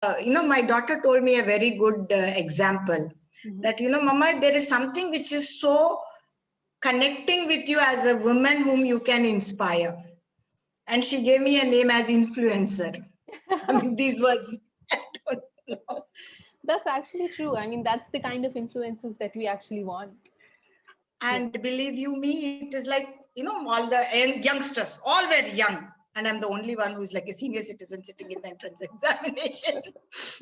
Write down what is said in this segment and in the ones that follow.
My daughter told me a very good example that, Mama, there is something which is so connecting with you as a woman whom you can inspire. And she gave me a name as influencer. I mean, these words, I don't know. That's actually true. I mean, that's the kind of influences that we actually want. And believe you me, it is like, all the youngsters, all very young. And I'm the only one who's like a senior citizen sitting in the entrance examination.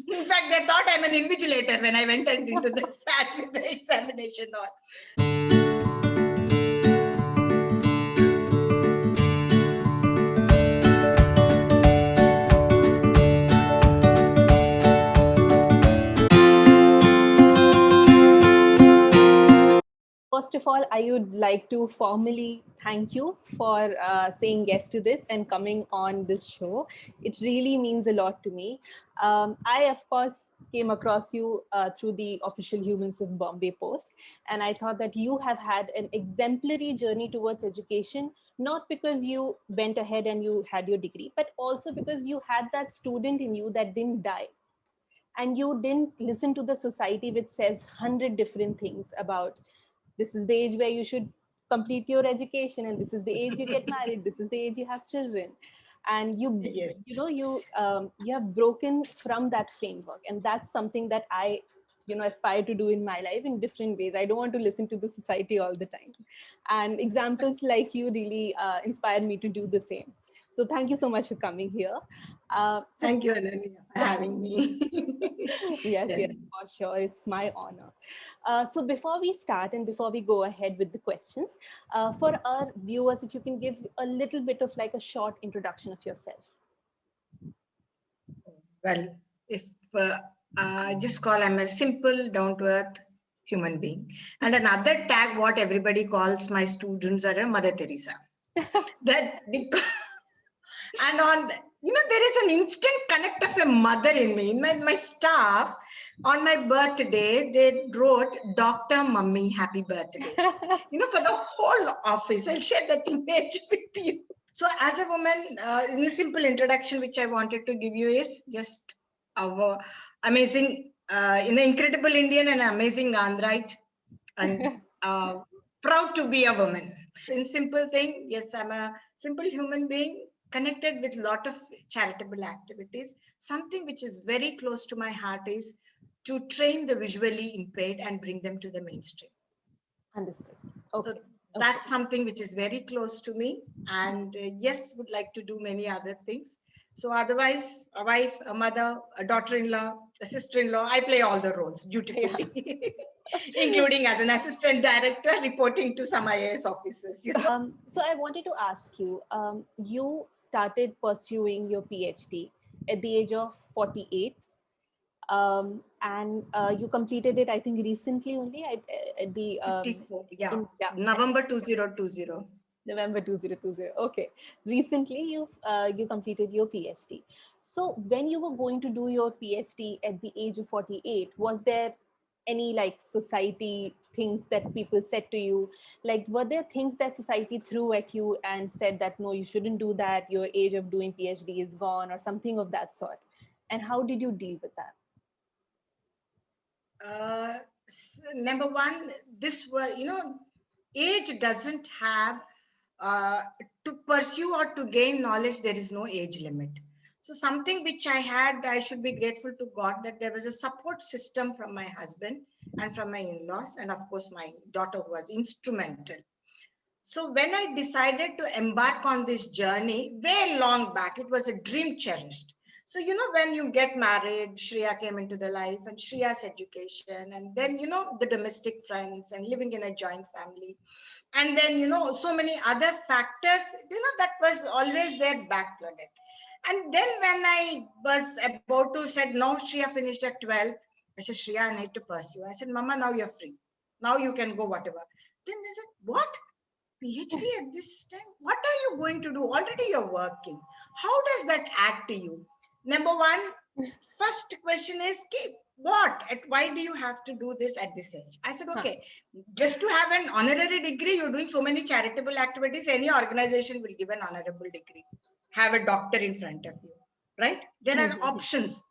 In fact, they thought I'm an invigilator when I went into the sat with the examination hall. First of all, I would like to formally thank you for saying yes to this and coming on this show. It really means a lot to me. I, of course, came across you through the official Humans of Bombay post, and I thought that you have had an exemplary journey towards education, not because you went ahead and you had your degree, but also because you had that student in you that didn't die. And you didn't listen to the society which says 100 different things about this is the age where you should complete your education, and this is the age you get married, this is the age you have children. And Yes. you have broken from that framework, and that's something that I aspire to do in my life in different ways. I don't want to listen to the society all the time, and examples like you really inspire me to do the same. So thank you so much for coming here. Thank you, Ananya, for having me. Yes, Yeah. yes, for sure. It's my honor. So before we start and before we go ahead with the questions, for our viewers, if you can give a little bit of like a short introduction of yourself. Well, if just call, I'm a simple, down-to-earth human being. And another tag, what everybody calls my students are a Mother Teresa. That because, and on, there is an instant connect of a mother in me. In my staff, on my birthday, they wrote, Dr. Mummy, happy birthday. For the whole office. I'll share that image with you. So as a woman, in a simple introduction, which I wanted to give you is just our amazing, incredible Indian and amazing Andhraite, and proud to be a woman. In simple thing, yes, I'm a simple human being connected with a lot of charitable activities. Something which is very close to my heart is to train the visually impaired and bring them to the mainstream. Understood. Okay. So that's something which is very close to me, and yes, would like to do many other things. So otherwise, a wife, a mother, a daughter-in-law, a sister-in-law, I play all the roles dutifully, yeah. Including as an assistant director reporting to some IAS officers. So I wanted to ask you, you started pursuing your PhD at the age of 48. And you completed it, I think, recently only at the 54, yeah. November 2020. November 2020. Okay, recently you completed your PhD. So when you were going to do your PhD at the age of 48, was there any like society things that people said to you? Like, were there things that society threw at you and said that no, you shouldn't do that, your age of doing PhD is gone, or something of that sort? And how did you deal with that? Number one, this was, age doesn't have, to pursue or to gain knowledge, there is no age limit. So something which I had, I should be grateful to God that there was a support system from my husband and from my in-laws, and of course my daughter was instrumental. So when I decided to embark on this journey, way long back, it was a dream cherished. So, when you get married, Shreya came into the life, and Shreya's education, and then, the domestic friends and living in a joint family. And then, so many other factors, that was always there backloaded. And then when I was about to said, no, Shreya finished at 12th. I said, Shreya, I need to pursue. I said, Mama, now you're free. Now you can go whatever. Then they said, what? PhD at this time? What are you going to do? Already you're working. How does that add to you? Number one, first question is, what? Why do you have to do this at this age? I said, okay, just to have an honorary degree, you're doing so many charitable activities, any organization will give an honorable degree. Have a doctor in front of you, right? There are options.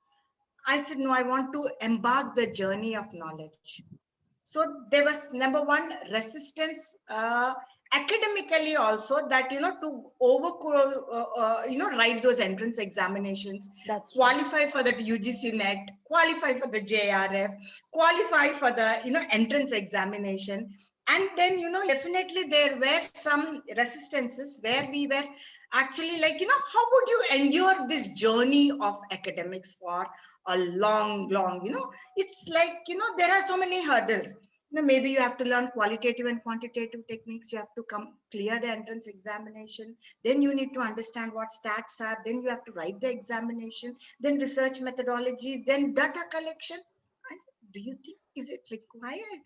I said, no, I want to embark the journey of knowledge. So there was number one, resistance academically also, that, to write those entrance examinations, That's true. qualify for the UGC net, qualify for the JRF, qualify for the, entrance examination. And then, definitely there were some resistances where we were actually like, how would you endure this journey of academics for a long, it's like, there are so many hurdles. Maybe you have to learn qualitative and quantitative techniques. You have to clear the entrance examination. Then you need to understand what stats are. Then you have to write the examination. Then research methodology. Then data collection. Do you think, is it required?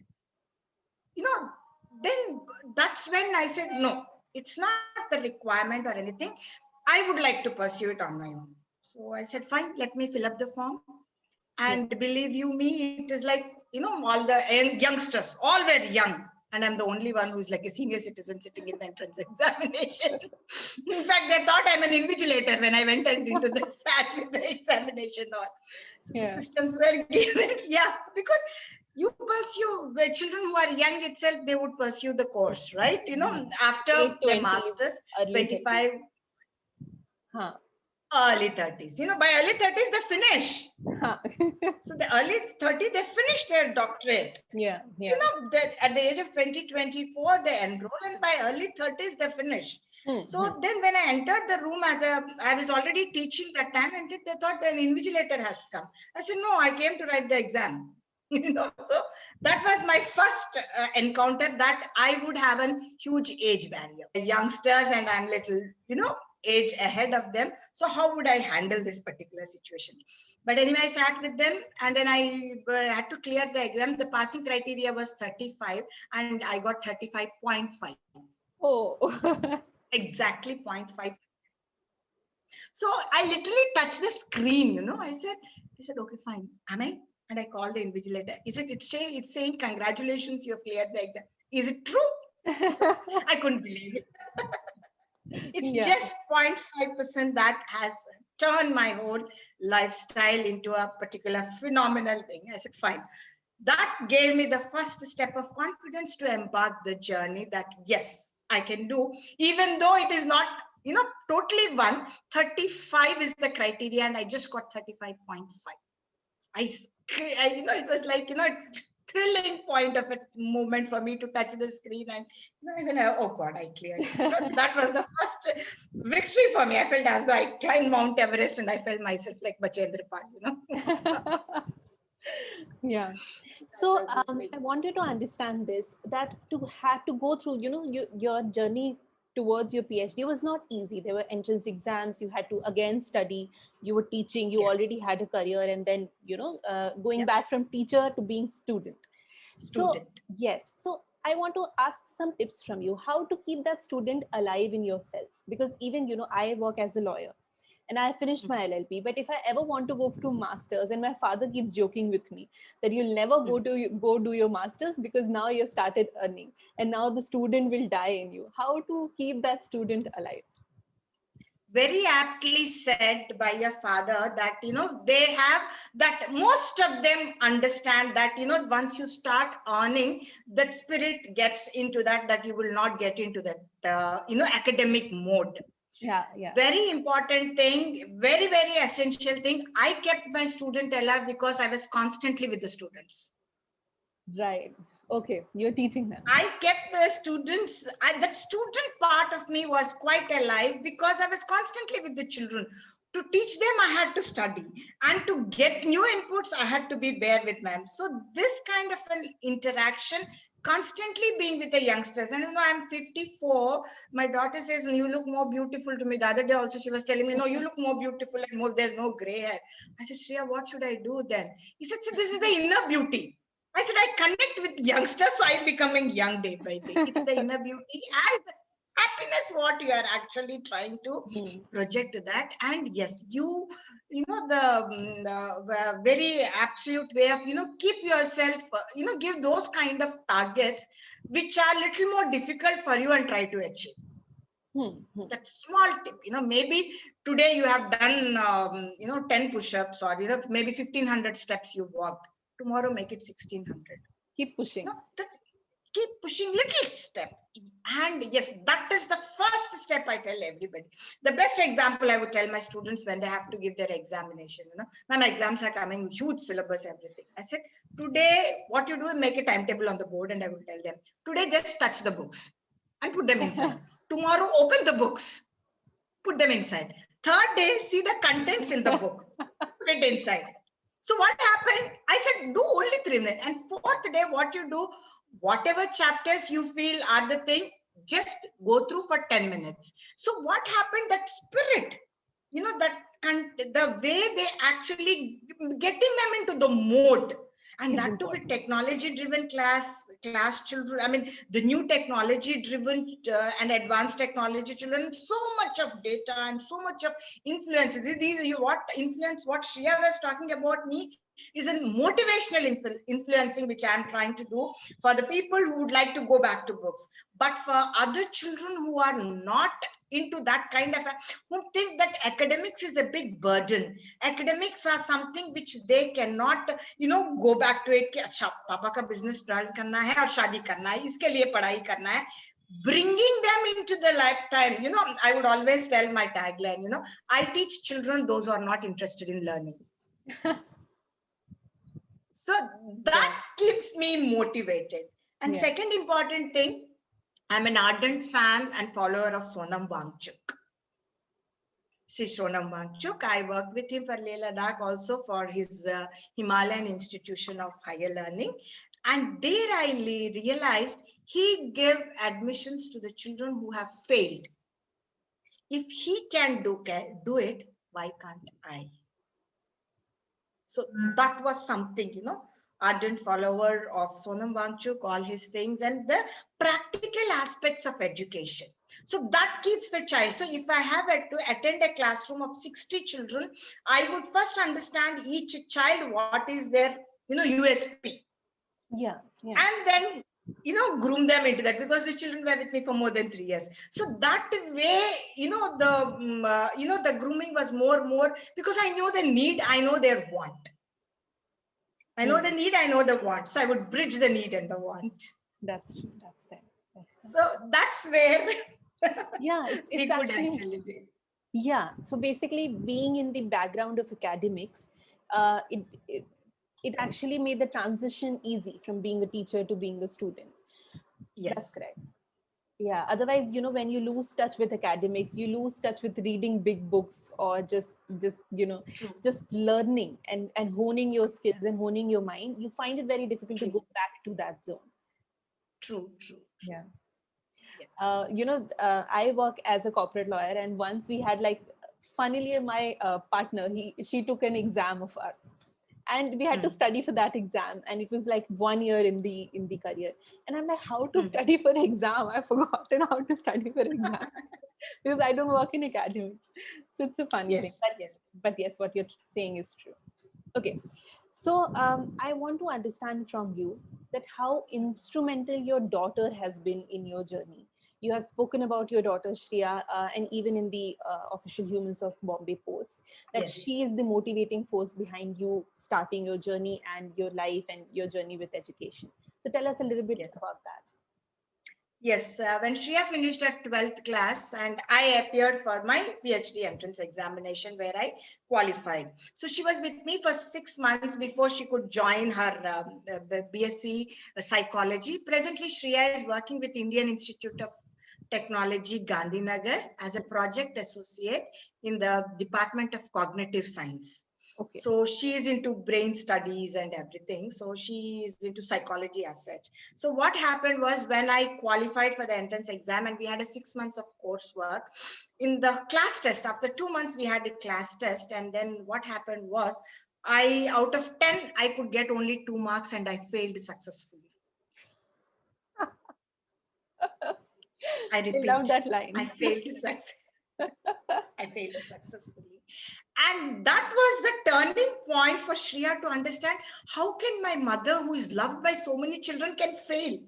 Then that's when I said, no, it's not the requirement or anything. I would like to pursue it on my own. So I said, fine, let me fill up the form. And believe you me, it is like, all the youngsters, all were young. And I'm the only one who's like a senior citizen sitting in the entrance examination. In fact, they thought I'm an invigilator when I went into the sat with the examination. So the systems were given, because you pursue, children who are young itself, they would pursue the course, right? After the masters, 25. Early 30s. By early 30s, they finish. So the early 30s, they finish their doctorate. At the age of 20, 24, they enroll, and by early 30s, they finish. So then when I entered the room I was already teaching that time, and they thought an invigilator has come. I said, no, I came to write the exam. So that was my first encounter, that I would have a huge age barrier. The youngsters, and I'm little, age ahead of them. So how would I handle this particular situation? But anyway, I sat with them, and then I had to clear the exam. The passing criteria was 35, and I got 35.5. Oh, exactly 0.5. So I literally touched the screen, I said, okay, fine. Am I? And I called the invigilator. It's saying, congratulations, you have cleared the exam. Is it true? I couldn't believe it. It's just 0.5% that has turned my whole lifestyle into a particular phenomenal thing. I said, fine. That gave me the first step of confidence to embark the journey that, yes, I can do, even though it is not, totally 35 is the criteria, and I just got 35.5. It was like, thrilling point of a moment for me to touch the screen, and oh God, I cleared it. That was the first victory for me. I felt as though I climbed Mount Everest, and I felt myself like Bachendra Pal, Yeah. So I wanted to understand this, that to have to go through, your journey towards your PhD was not easy. There were entrance exams. You had to again study. You were teaching. You already had a career, and then going back from teacher to being student. So yes. So I want to ask some tips from you, how to keep that student alive in yourself, because even I work as a lawyer. And I finished my LLB. But if I ever want to go to masters, and my father keeps joking with me that you'll never go do your masters, because now you started earning, and now the student will die in you. How to keep that student alive? Very aptly said by your father that, they have that, most of them understand that, once you start earning, that spirit gets into that you will not get into that, academic mode. Yeah. Very important thing, very, very essential thing. I kept my student alive because I was constantly with the students. Right. Okay. You're teaching them. I kept the students. That student part of me was quite alive because I was constantly with the children. To teach them, I had to study, and to get new inputs, I had to be there with them. So this kind of an interaction, constantly being with the youngsters. And I'm 54. My daughter says, you look more beautiful to me. The other day also, she was telling me, no, you look more beautiful and more, there's no gray hair. I said, Shreya, what should I do then? He said, so this is the inner beauty. I said, I connect with youngsters, so I'm becoming young day by day. It's the inner beauty and the happiness what you are actually trying to project that. And yes, the very absolute way of, keep yourself, give those kind of targets which are little more difficult for you and try to achieve. That small tip, maybe today you have done, 10 push-ups, or, maybe 1500 steps you walked. Tomorrow, make it 1600. Keep pushing. Keep pushing little step. And yes, that is the first step I tell everybody. The best example I would tell my students when they have to give their examination, when my exams are coming, huge syllabus, everything. I said, today, what you do is make a timetable on the board, and I will tell them, today, just touch the books and put them inside. Tomorrow, open the books, put them inside. Third day, see the contents in the book, put it inside. So what happened? I said, do only 3 minutes. And fourth day, what you do, whatever chapters you feel are the thing, just go through for 10 minutes. So what happened? That spirit, the way they actually getting them into the mode. And that to be technology-driven class children. I mean, the new technology-driven and advanced technology children, so much of data and so much of influences. What Shreya was talking about me is a motivational influencing, which I'm trying to do for the people who would like to go back to books. But for other children who are not into that kind of, who think that academics is a big burden. Academics are something which they cannot, go back to it. Ki, Achha, papa ka business run karna hai aur shadi karna hai, iske liye padhai karna hai. Bringing them into the lifetime, I would always tell my tagline, I teach children those who are not interested in learning. So that keeps me motivated. And second important thing, I'm an ardent fan and follower of Sonam Wangchuk. Sri Sonam Wangchuk, I worked with him for Leh Ladakh, also for his Himalayan Institution of Higher Learning. And there I realized he gave admissions to the children who have failed. If he can do it, why can't I? So that was something, ardent follower of Sonam Wangchuk, all his things, and the practical aspects of education. So that keeps the child. So if I have to attend a classroom of 60 children, I would first understand each child, what is their, USP. Yeah. And then, groom them into that, because the children were with me for more than 3 years. So that way, the grooming was more, because I know the need, I know their want. I know the need, I know the want. So I would bridge the need and the want. That's true. That's there. So that's where it's actually. Yeah. So basically, being in the background of academics, it actually made the transition easy from being a teacher to being a student. Yes. That's correct. Yeah. Otherwise, when you lose touch with academics, you lose touch with reading big books, or just learning and honing your skills and honing your mind. You find it very difficult to go back to that zone. True. Yeah. Yes. I work as a corporate lawyer, and once we had, funnily, my partner, she took an exam of us. And we had to study for that exam, and it was like 1 year in the career. And I'm like, how to study for an exam? I've forgotten how to study for an exam because I don't work in academics. So it's a funny thing. But yes, what you're saying is true. Okay, so I want to understand from you that how instrumental your daughter has been in your journey. You have spoken about your daughter Shreya, and even in the official Humans of Bombay post, that she is the motivating force behind you starting your journey and your life and your journey with education. So tell us a little bit about that. Yes, when Shreya finished at 12th class, and I appeared for my PhD entrance examination where I qualified. So she was with me for 6 months before she could join her BSc psychology. Presently, Shreya is working with Indian Institute of Technology, Gandhinagar, as a project associate in the Department of Cognitive Science. Okay. So she is into brain studies and everything. So she is into psychology as such. So what happened was, when I qualified for the entrance exam and we had a 6 months of coursework, in the class test, after 2 months, we had a class test. And then what happened was, out of 10, I could get only 2 marks and I failed successfully. I repeat, I love that line. I failed successfully. And that was the turning point for Shreya to understand, how can my mother, who is loved by so many children, can fail?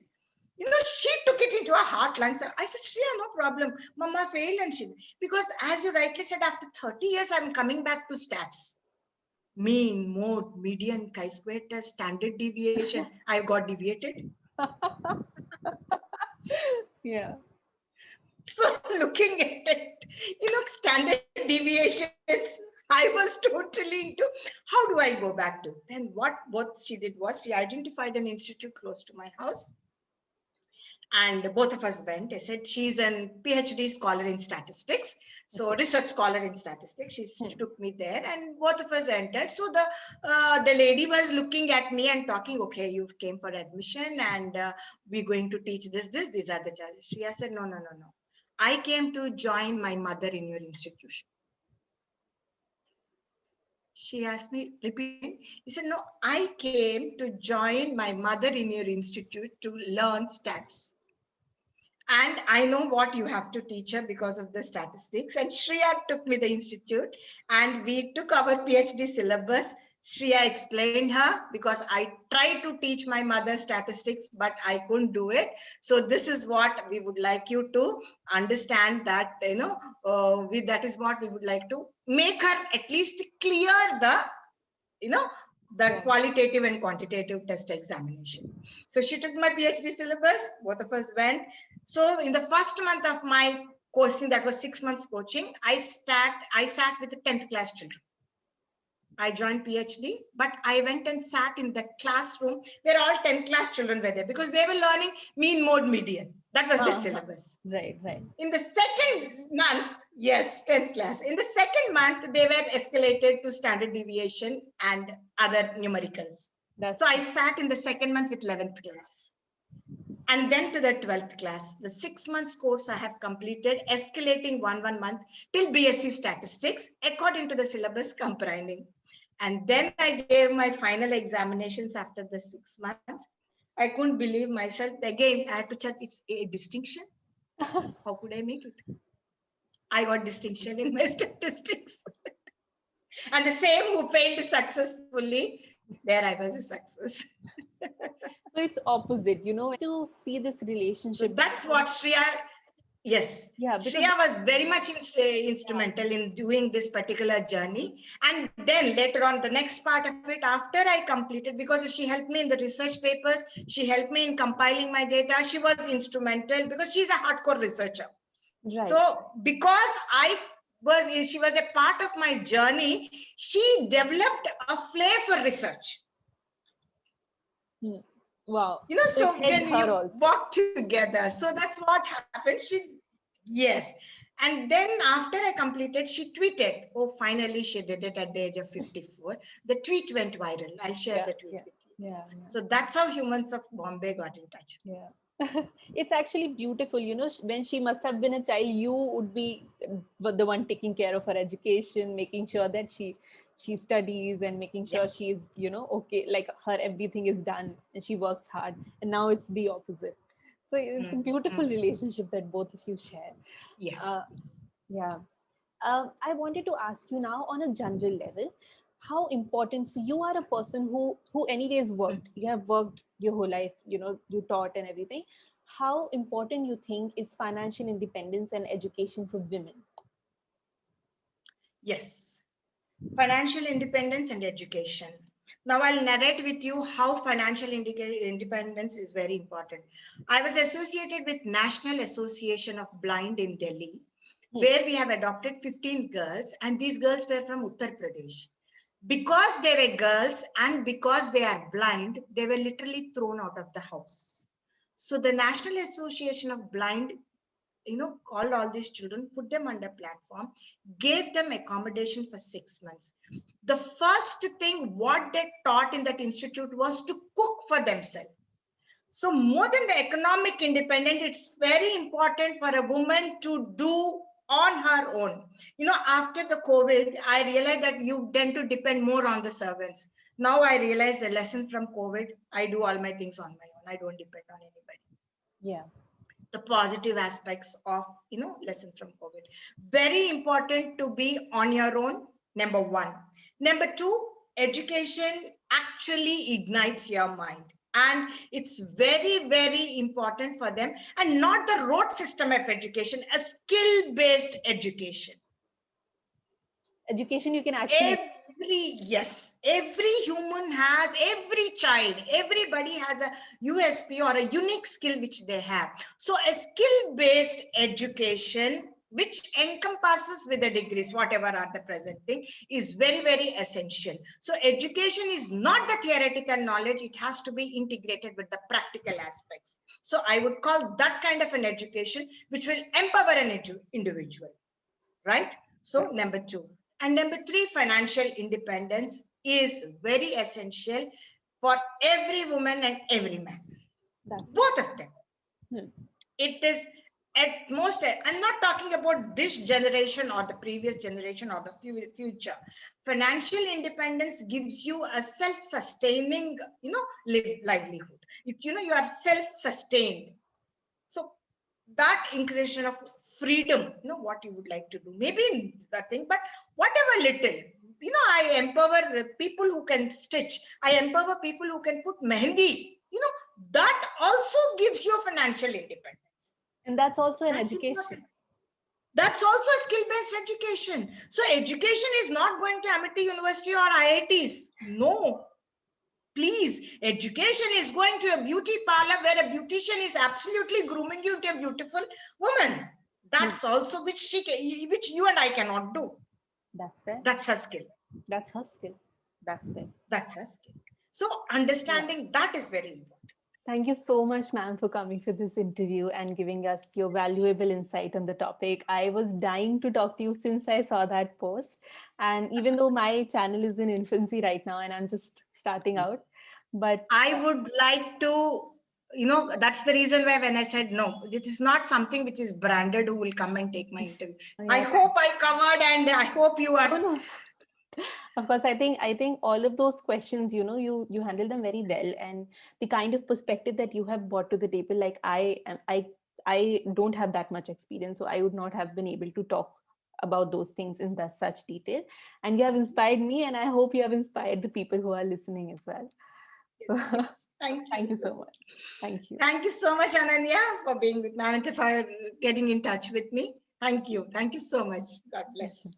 She took it into her heart lungs. I said, Shreya, no problem. Mama failed and she, because as you rightly said, after 30 years, I'm coming back to stats. Mean, mode, median, chi-square test, standard deviation. I got deviated. Yeah. So looking at it, standard deviations, I was totally into, how do I go back to? Then what she did was she identified an institute close to my house. And both of us went. I said, she's a PhD scholar in statistics. So research scholar in statistics. She took me there and both of us entered. So the lady was looking at me and talking, okay, you came for admission and we're going to teach this, these are the charges. She said, no. I came to join my mother in your institution. She asked me, repeat. He said, no, I came to join my mother in your institute to learn stats. And I know what you have to teach her because of the statistics. And Shreya took me the institute and we took our PhD syllabus. Shreya explained her because I tried to teach my mother statistics, but I couldn't do it. So this is what we would like you to understand that, that is what we would like to make her at least clear the qualitative and quantitative test examination. So she took my PhD syllabus, both of us went. So in the first month of my coaching, that was 6 months coaching, I sat with the 10th class children. I joined PhD, but I went and sat in the classroom where all 10th class children were there because they were learning mean, mode, median. That was their syllabus. Right. In the second month, yes, 10th class. In the second month, they were escalated to standard deviation and other numericals. So I sat in the second month with 11th class. And then to the 12th class, the 6 months course I have completed, escalating one month till BSc statistics, according to the syllabus combining. And then I gave my final examinations after the 6 months. I couldn't believe myself. Again, I had to check, it's a distinction. How could I make it? I got distinction in my statistics. And the same who failed successfully, there I was a success. So it's opposite, to see this relationship. So that's what Shreya, yes. Yeah, Shreya was very much instrumental in doing this particular journey. And then later on, the next part of it, after I completed, because she helped me in the research papers, she helped me in compiling my data. She was instrumental because she's a hardcore researcher. Right. So because she was a part of my journey, she developed a flair for research. Wow. So when we walk together, so that's what happened. Yes. And then after I completed, she tweeted, oh, finally she did it at the age of 54. The tweet went viral. I'll share the tweet with you. Yeah. So that's how Humans of Bombay got in touch. Yeah. It's actually beautiful. When she must have been a child, you would be the one taking care of her education, making sure that she studies and making sure she's, okay, like her everything is done and she works hard. And now it's the opposite. So it's a beautiful relationship that both of you share. Yes. Yeah. I wanted to ask you now on a general level, how important, so you are a person who anyways worked, you have worked your whole life, you taught and everything. How important you think is financial independence and education for women? Yes, financial independence and education. Now I'll narrate with you how financial independence is very important. I was associated with National Association of Blind in Delhi, where we have adopted 15 girls, and these girls were from Uttar Pradesh. Because they were girls and because they are blind, they were literally thrown out of the house. So the National Association of Blind, called all these children, put them under platform, gave them accommodation for 6 months. The first thing what they taught in that institute was to cook for themselves. So more than the economic independence, it's very important for a woman to do on her own. After the COVID, I realized that you tend to depend more on the servants. Now I realize the lesson from COVID, I do all my things on my own. I don't depend on anybody. Yeah. The positive aspects of, lesson from COVID. Very important to be on your own, number one. Number two, education actually ignites your mind. And it's very, very important for them, and not the rote system of education, a skill-based education. Education you can actually. Every human has, every child, everybody has a USP or a unique skill which they have. So a skill-based education which encompasses with the degrees, whatever are the present thing, is very, very essential. So education is not the theoretical knowledge, it has to be integrated with the practical aspects. So I would call that kind of an education which will empower an individual, right? So number 2. And number 3, financial independence is very essential for every woman and every man. Both of them. It is at most, I'm not talking about this generation or the previous generation or the future. Financial independence gives you a self-sustaining, livelihood. You are self-sustained. So that increation of freedom, what you would like to do, maybe that thing, but whatever little, I empower people who can stitch. I empower people who can put mehendi. That also gives you financial independence. And that's also an education. Important. That's also a skill-based education. So education is not going to Amity University or IITs. No. Please, education is going to a beauty parlor where a beautician is absolutely grooming you into a beautiful woman. That's also which you and I cannot do. That's it. That's her skill. That's her skill. That's it. That's her skill. So understanding that is very important. Thank you so much, ma'am, for coming for this interview and giving us your valuable insight on the topic. I was dying to talk to you since I saw that post. And even though my channel is in infancy right now and I'm just starting out, but I would like to, that's the reason why when I said no, it is not something which is branded who will come and take my interview. Yeah. I hope I covered, and I hope you are. No. Of course, I think all of those questions, you handle them very well, and the kind of perspective that you have brought to the table, like I don't have that much experience, so I would not have been able to talk about those things in such detail. And you have inspired me, and I hope you have inspired the people who are listening as well. Yes. Thank you. Thank you so much. Thank you. Thank you so much, Ananya, for being with me and for getting in touch with me. Thank you. Thank you so much. God bless.